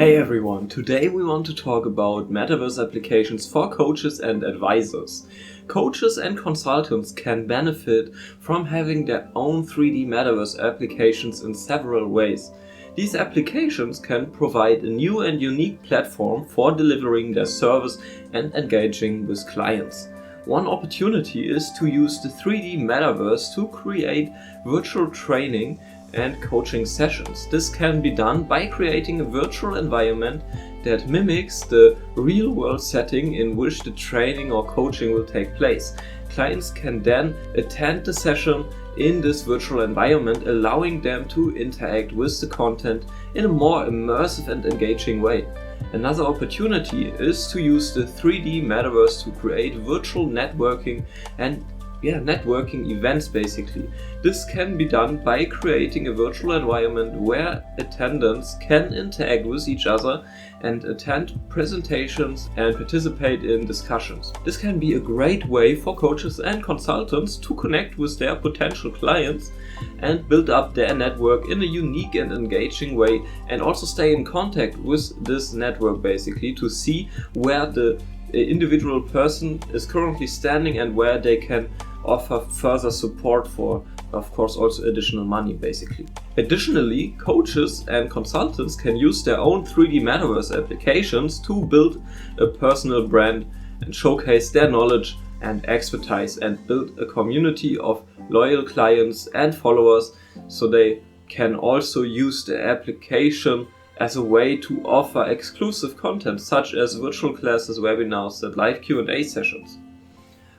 Hey everyone, today we want to talk about Metaverse applications for coaches and advisors. Coaches and consultants can benefit from having their own 3D Metaverse applications in several ways. These applications can provide a new and unique platform for delivering their service and engaging with clients. One opportunity is to use the 3D Metaverse to create virtual training and coaching sessions. This can be done by creating a virtual environment that mimics the real-world setting in which the training or coaching will take place. Clients can then attend the session in this virtual environment, allowing them to interact with the content in a more immersive and engaging way. Another opportunity is to use the 3D Metaverse to create virtual networking and networking events basically. This can be done by creating a virtual environment where attendants can interact with each other and attend presentations and participate in discussions. This can be a great way for coaches and consultants to connect with their potential clients and build up their network in a unique and engaging way, and also stay in contact with this network basically to see where the individual person is currently standing and where they can offer further support for, of course, also additional money basically. Additionally, coaches and consultants can use their own 3D Metaverse applications to build a personal brand and showcase their knowledge and expertise and build a community of loyal clients and followers, so they can also use the application as a way to offer exclusive content such as virtual classes, webinars and live Q&A sessions.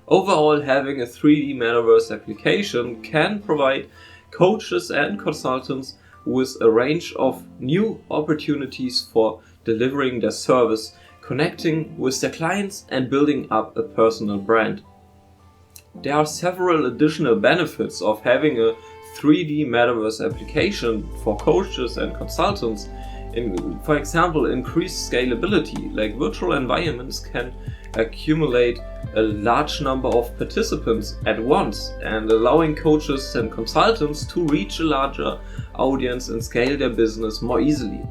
Overall, having a 3D Metaverse application can provide coaches and consultants with a range of new opportunities for delivering their service, connecting with their clients and building up a personal brand. There are several additional benefits of having a 3D Metaverse application for coaches and consultants. For example, increased scalability, like virtual environments can accumulate a large number of participants at once, and allowing coaches and consultants to reach a larger audience and scale their business more easily.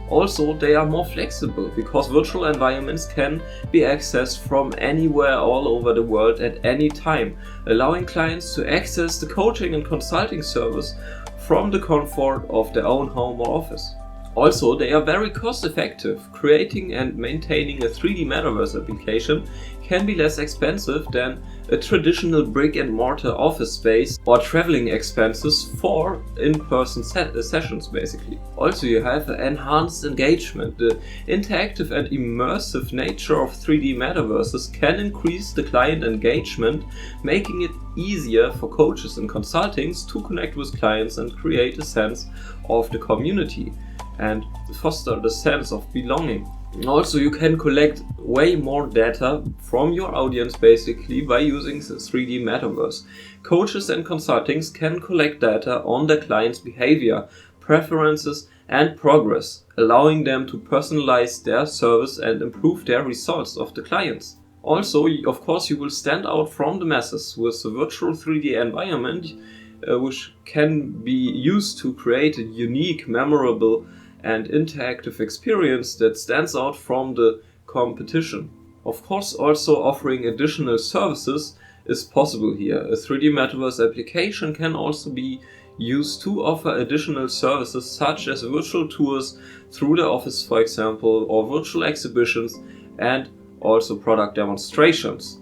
Also, they are more flexible because virtual environments can be accessed from anywhere all over the world at any time, allowing clients to access the coaching and consulting service from the comfort of their own home or office. Also, they are very cost effective. Creating and maintaining a 3D Metaverse application can be less expensive than a traditional brick and mortar office space or traveling expenses for in-person sessions basically. Also, you have enhanced engagement. The interactive and immersive nature of 3D Metaverses can increase the client engagement, making it easier for coaches and consultants to connect with clients and create a sense of the community and foster the sense of belonging. Also, you can collect way more data from your audience basically by using the 3D Metaverse. Coaches and consultants can collect data on their clients' behavior, preferences and progress, allowing them to personalize their service and improve their results of the clients. Also, of course, you will stand out from the masses with a virtual 3D environment which can be used to create a unique, memorable and interactive experience that stands out from the competition. Of course, also offering additional services is possible here. A 3D Metaverse application can also be used to offer additional services such as virtual tours through the office, for example, or virtual exhibitions and also product demonstrations.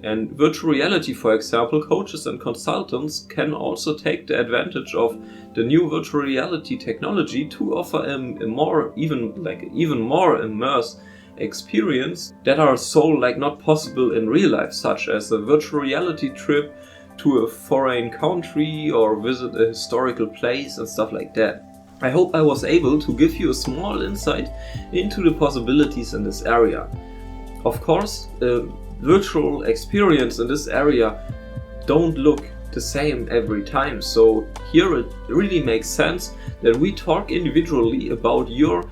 And virtual reality, for example, coaches and consultants can also take the advantage of the new virtual reality technology to offer even more immersive experience that are so not possible in real life, such as a virtual reality trip to a foreign country or visit a historical place and stuff like that. I hope I was able to give you a small insight into the possibilities in this area. Of course, virtual experience in this area don't look the same every time, so here it really makes sense that we talk individually about your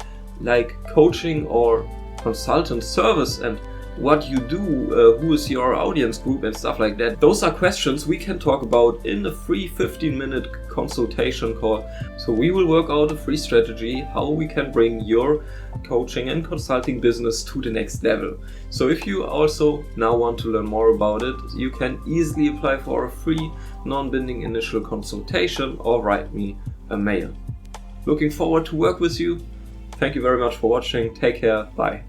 coaching or consultant service and what you do, who is your audience group and stuff like that. Those are questions we can talk about in a free 15-minute consultation call. So we will work out a free strategy how we can bring your coaching and consulting business to the next level. So if you also now want to learn more about it, you can easily apply for a free, non-binding initial consultation or write me a mail. Looking forward to work with you. Thank you very much for watching. Take care. Bye.